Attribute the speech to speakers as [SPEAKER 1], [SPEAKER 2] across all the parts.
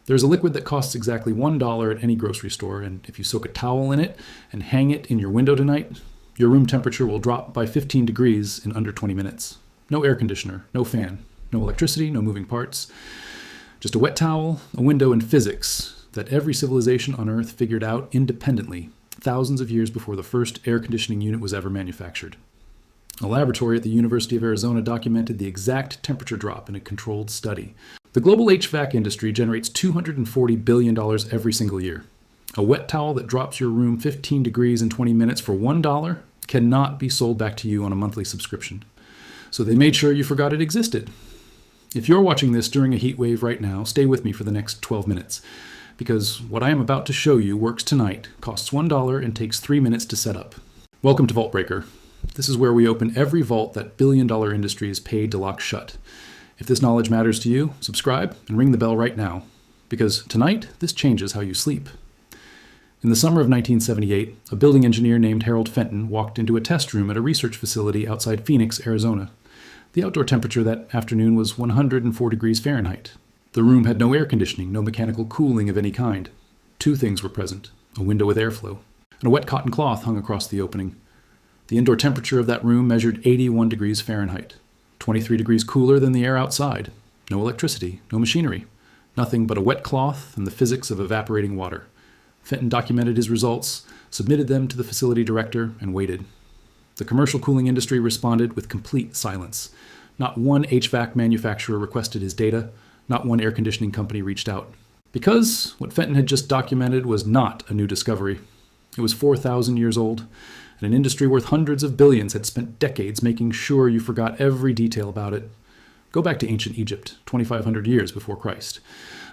[SPEAKER 1] There's a liquid that costs exactly $1 at any grocery store, and if you soak a towel in it and hang it in your window tonight, your room temperature will drop by 15 degrees in under 20 minutes. No air conditioner, no fan, no electricity, no moving parts. Just a wet towel, a window, and physics that every civilization on Earth figured out independently thousands of years before the first air conditioning unit was ever manufactured. A laboratory at the University of Arizona documented the exact temperature drop in a controlled study. The global HVAC industry generates $240 billion every single year. A wet towel that drops your room 15 degrees in 20 minutes for $1 cannot be sold back to you on a monthly subscription. So they made sure you forgot it existed. If you're watching this during a heat wave right now, stay with me for the next 12 minutes. Because what I am about to show you works tonight, costs $1, and takes 3 minutes to set up. Welcome to Vault Breaker. This is where we open every vault that billion-dollar industry is paid to lock shut. If this knowledge matters to you, subscribe and ring the bell right now. Because tonight, this changes how you sleep. In the summer of 1978, a building engineer named Harold Fenton walked into a test room at a research facility outside Phoenix, Arizona. The outdoor temperature that afternoon was 104 degrees Fahrenheit. The room had no air conditioning, no mechanical cooling of any kind. Two things were present: a window with airflow, and a wet cotton cloth hung across the opening. The indoor temperature of that room measured 81 degrees Fahrenheit, 23 degrees cooler than the air outside. No electricity, no machinery, nothing but a wet cloth and the physics of evaporating water. Fenton documented his results, submitted them to the facility director, and waited. The commercial cooling industry responded with complete silence. Not one HVAC manufacturer requested his data. Not one air conditioning company reached out. Because what Fenton had just documented was not a new discovery. It was 4,000 years old, and an industry worth hundreds of billions had spent decades making sure you forgot every detail about it. Go back to ancient Egypt, 2,500 years before Christ.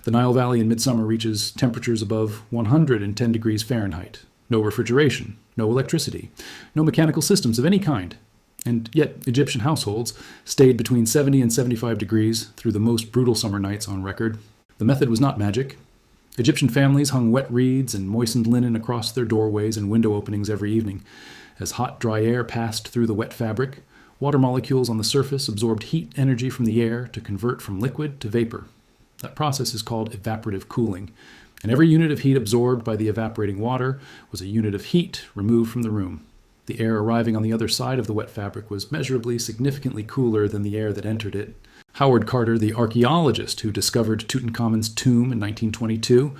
[SPEAKER 1] The Nile Valley in midsummer reaches temperatures above 110 degrees Fahrenheit. No refrigeration, no electricity, no mechanical systems of any kind. And yet, Egyptian households stayed between 70 and 75 degrees through the most brutal summer nights on record. The method was not magic. Egyptian families hung wet reeds and moistened linen across their doorways and window openings every evening. As hot, dry air passed through the wet fabric, water molecules on the surface absorbed heat energy from the air to convert from liquid to vapor. That process is called evaporative cooling, and every unit of heat absorbed by the evaporating water was a unit of heat removed from the room. The air arriving on the other side of the wet fabric was measurably significantly cooler than the air that entered it. Howard Carter, the archaeologist who discovered Tutankhamun's tomb in 1922,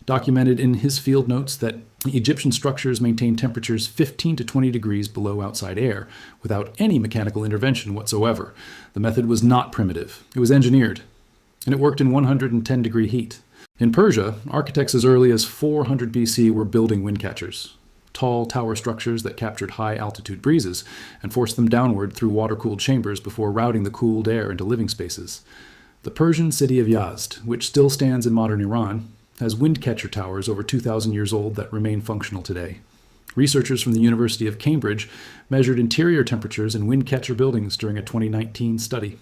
[SPEAKER 1] documented in his field notes that Egyptian structures maintained temperatures 15 to 20 degrees below outside air, without any mechanical intervention whatsoever. The method was not primitive. It was engineered, and it worked in 110-degree heat. In Persia, architects as early as 400 BC were building wind catchers. Tall tower structures that captured high-altitude breezes and forced them downward through water-cooled chambers before routing the cooled air into living spaces. The Persian city of Yazd, which still stands in modern Iran, has wind catcher towers over 2,000 years old that remain functional today. Researchers from the University of Cambridge measured interior temperatures in wind catcher buildings during a 2019 study.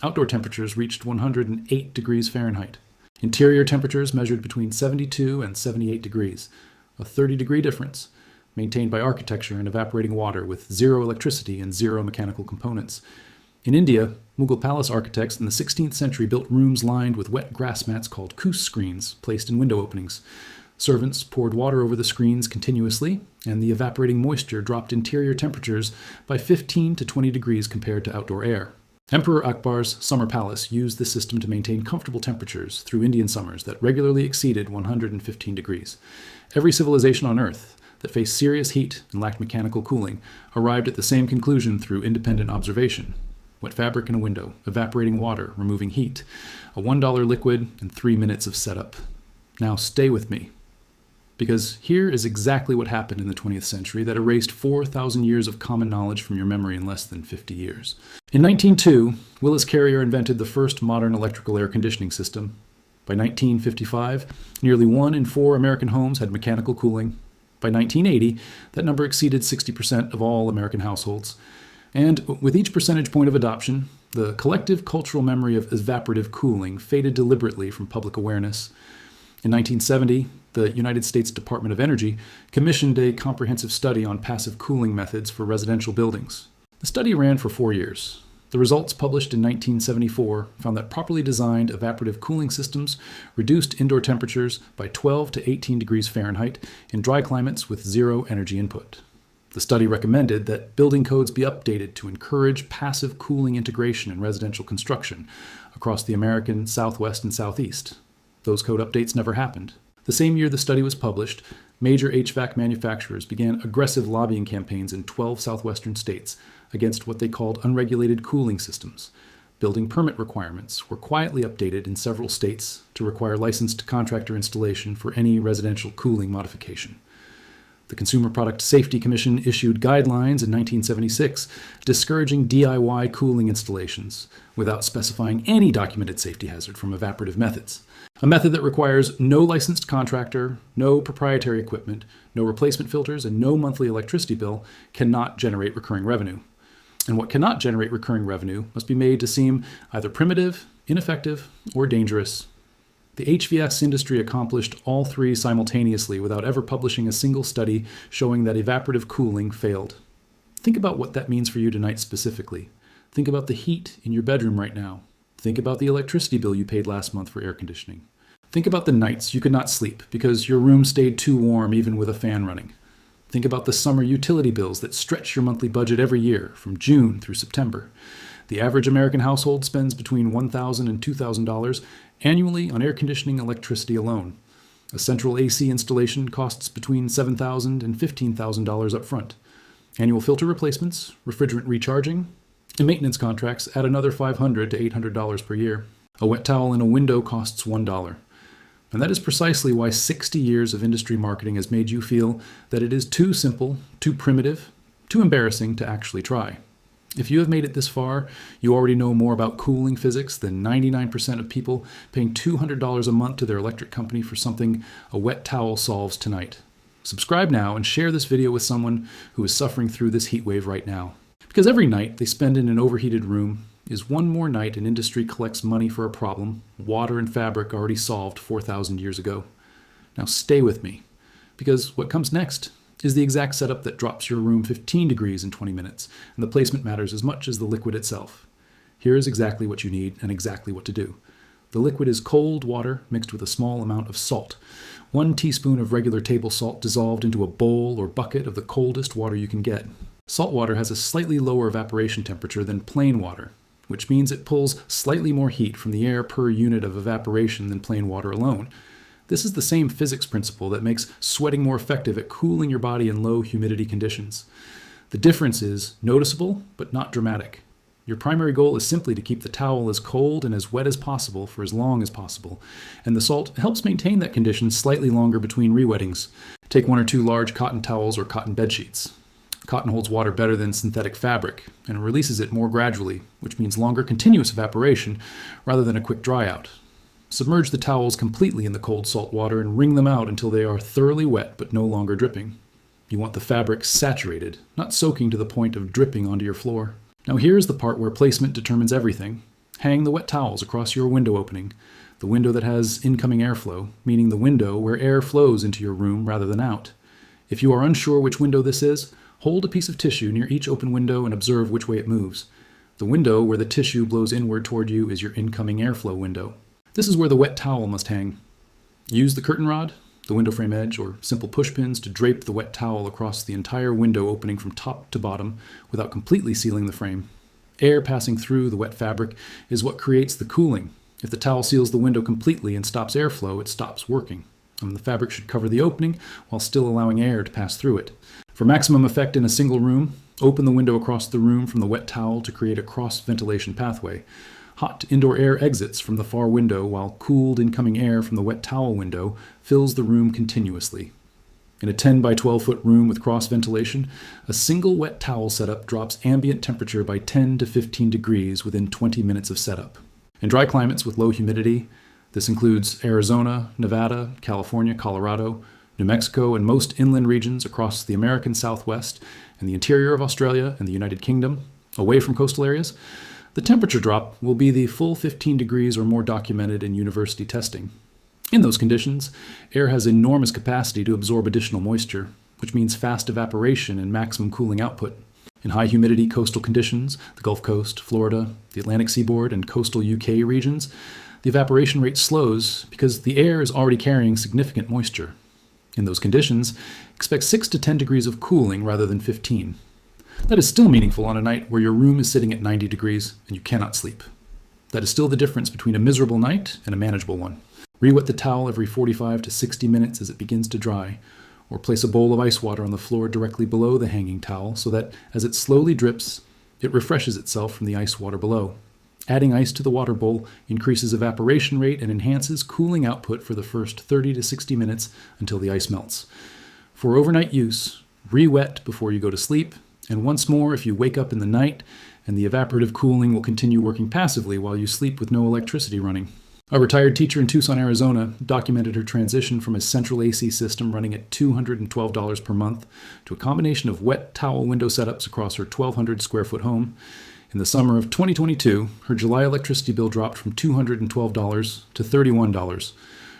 [SPEAKER 1] Outdoor temperatures reached 108 degrees Fahrenheit. Interior temperatures measured between 72 and 78 degrees, a 30-degree difference, maintained by architecture and evaporating water with zero electricity and zero mechanical components. In India, Mughal palace architects in the 16th century built rooms lined with wet grass mats called kus screens placed in window openings. Servants poured water over the screens continuously, and the evaporating moisture dropped interior temperatures by 15 to 20 degrees compared to outdoor air. Emperor Akbar's summer palace used this system to maintain comfortable temperatures through Indian summers that regularly exceeded 115 degrees. Every civilization on Earth that faced serious heat and lacked mechanical cooling arrived at the same conclusion through independent observation. Wet fabric in a window, evaporating water, removing heat, a $1 liquid, and 3 minutes of setup. Now stay with me, because here is exactly what happened in the 20th century that erased 4,000 years of common knowledge from your memory in less than 50 years. In 1902, Willis Carrier invented the first modern electrical air conditioning system. By 1955, nearly 1 in 4 American homes had mechanical cooling. By 1980, that number exceeded 60% of all American households. And with each percentage point of adoption, the collective cultural memory of evaporative cooling faded deliberately from public awareness. In 1970, the United States Department of Energy commissioned a comprehensive study on passive cooling methods for residential buildings. The study ran for 4 years. The results published in 1974 found that properly designed evaporative cooling systems reduced indoor temperatures by 12 to 18 degrees Fahrenheit in dry climates with zero energy input. The study recommended that building codes be updated to encourage passive cooling integration in residential construction across the American Southwest and Southeast. Those code updates never happened. The same year the study was published, major HVAC manufacturers began aggressive lobbying campaigns in 12 southwestern states against what they called unregulated cooling systems. Building permit requirements were quietly updated in several states to require licensed contractor installation for any residential cooling modification. The Consumer Product Safety Commission issued guidelines in 1976 discouraging DIY cooling installations without specifying any documented safety hazard from evaporative methods. A method that requires no licensed contractor, no proprietary equipment, no replacement filters, and no monthly electricity bill cannot generate recurring revenue. And what cannot generate recurring revenue must be made to seem either primitive, ineffective, or dangerous. The HVAC industry accomplished all three simultaneously without ever publishing a single study showing that evaporative cooling failed. Think about what that means for you tonight specifically. Think about the heat in your bedroom right now. Think about the electricity bill you paid last month for air conditioning. Think about the nights you could not sleep because your room stayed too warm even with a fan running. Think about the summer utility bills that stretch your monthly budget every year from June through September. The average American household spends between $1,000 and $2,000 annually on air conditioning and electricity alone. A central AC installation costs between $7,000 and $15,000 up front. Annual filter replacements, refrigerant recharging, and maintenance contracts add another $500 to $800 per year. A wet towel in a window costs $1. And that is precisely why 60 years of industry marketing has made you feel that it is too simple, too primitive, too embarrassing to actually try. If you have made it this far, you already know more about cooling physics than 99% of people paying $200 a month to their electric company for something a wet towel solves tonight. Subscribe now and share this video with someone who is suffering through this heat wave right now. Because every night they spend in an overheated room is one more night an industry collects money for a problem water and fabric already solved 4,000 years ago. Now stay with me, because what comes next is the exact setup that drops your room 15 degrees in 20 minutes, and the placement matters as much as the liquid itself. Here is exactly what you need and exactly what to do. The liquid is cold water mixed with a small amount of salt. 1 teaspoon of regular table salt dissolved into a bowl or bucket of the coldest water you can get. Salt water has a slightly lower evaporation temperature than plain water, which means it pulls slightly more heat from the air per unit of evaporation than plain water alone. This is the same physics principle that makes sweating more effective at cooling your body in low humidity conditions. The difference is noticeable, but not dramatic. Your primary goal is simply to keep the towel as cold and as wet as possible for as long as possible, and the salt helps maintain that condition slightly longer between re-wettings. Take 1 or 2 large cotton towels or cotton bed sheets. Cotton holds water better than synthetic fabric, and releases it more gradually, which means longer continuous evaporation rather than a quick dry out. Submerge the towels completely in the cold salt water and wring them out until they are thoroughly wet but no longer dripping. You want the fabric saturated, not soaking to the point of dripping onto your floor. Now here's the part where placement determines everything. Hang the wet towels across your window opening, the window that has incoming airflow, meaning the window where air flows into your room rather than out. If you are unsure which window this is, hold a piece of tissue near each open window and observe which way it moves. The window where the tissue blows inward toward you is your incoming airflow window. This is where the wet towel must hang. Use the curtain rod, the window frame edge, or simple push pins to drape the wet towel across the entire window opening from top to bottom without completely sealing the frame. Air passing through the wet fabric is what creates the cooling. If the towel seals the window completely and stops airflow, it stops working. And the fabric should cover the opening while still allowing air to pass through it. For maximum effect in a single room, open the window across the room from the wet towel to create a cross-ventilation pathway. Hot indoor air exits from the far window while cooled incoming air from the wet towel window fills the room continuously. In a 10 by 12 foot room with cross ventilation, a single wet towel setup drops ambient temperature by 10 to 15 degrees within 20 minutes of setup. In dry climates with low humidity, this includes Arizona, Nevada, California, Colorado, New Mexico, and most inland regions across the American Southwest and the interior of Australia and the United Kingdom, away from coastal areas, the temperature drop will be the full 15 degrees or more documented in university testing. In those conditions, air has enormous capacity to absorb additional moisture, which means fast evaporation and maximum cooling output. In high humidity coastal conditions, the Gulf Coast, Florida, the Atlantic seaboard, and coastal UK regions, the evaporation rate slows because the air is already carrying significant moisture. In those conditions, expect 6 to 10 degrees of cooling rather than 15. That is still meaningful on a night where your room is sitting at 90 degrees and you cannot sleep. That is still the difference between a miserable night and a manageable one. Re-wet the towel every 45 to 60 minutes as it begins to dry, or place a bowl of ice water on the floor directly below the hanging towel so that as it slowly drips, it refreshes itself from the ice water below. Adding ice to the water bowl increases evaporation rate and enhances cooling output for the first 30 to 60 minutes until the ice melts. For overnight use, re-wet before you go to sleep, and once more if you wake up in the night, and the evaporative cooling will continue working passively while you sleep with no electricity running. A retired teacher in Tucson, Arizona, documented her transition from a central AC system running at $212 per month to a combination of wet towel window setups across her 1,200 square foot home. In the summer of 2022, her July electricity bill dropped from $212 to $31.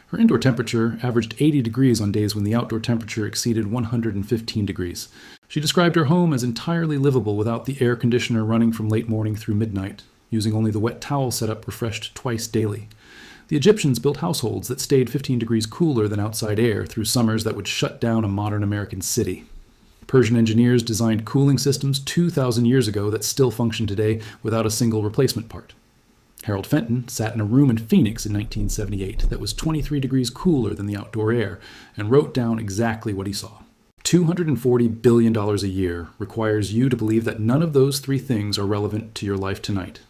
[SPEAKER 1] Her indoor temperature averaged 80 degrees on days when the outdoor temperature exceeded 115 degrees. She described her home as entirely livable without the air conditioner running from late morning through midnight, using only the wet towel setup refreshed twice daily. The Egyptians built households that stayed 15 degrees cooler than outside air through summers that would shut down a modern American city. Persian engineers designed cooling systems 2,000 years ago that still function today without a single replacement part. Harold Fenton sat in a room in Phoenix in 1978 that was 23 degrees cooler than the outdoor air and wrote down exactly what he saw. $240 billion a year requires you to believe that none of those three things are relevant to your life tonight.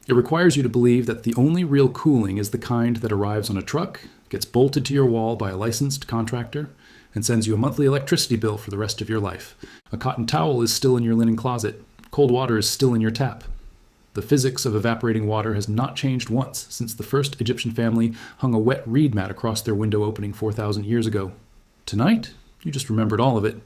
[SPEAKER 1] It requires you to believe that the only real cooling is the kind that arrives on a truck, gets bolted to your wall by a licensed contractor, and sends you a monthly electricity bill for the rest of your life. A cotton towel is still in your linen closet. Cold water is still in your tap. The physics of evaporating water has not changed once since the first Egyptian family hung a wet reed mat across their window opening 4,000 years ago. Tonight, you just remembered all of it.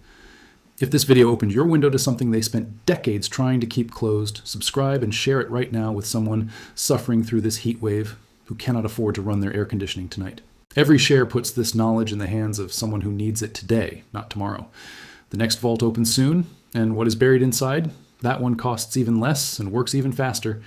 [SPEAKER 1] If this video opened your window to something they spent decades trying to keep closed, subscribe and share it right now with someone suffering through this heat wave who cannot afford to run their air conditioning tonight. Every share puts this knowledge in the hands of someone who needs it today, not tomorrow. The next vault opens soon, and what is buried inside, that one costs even less and works even faster.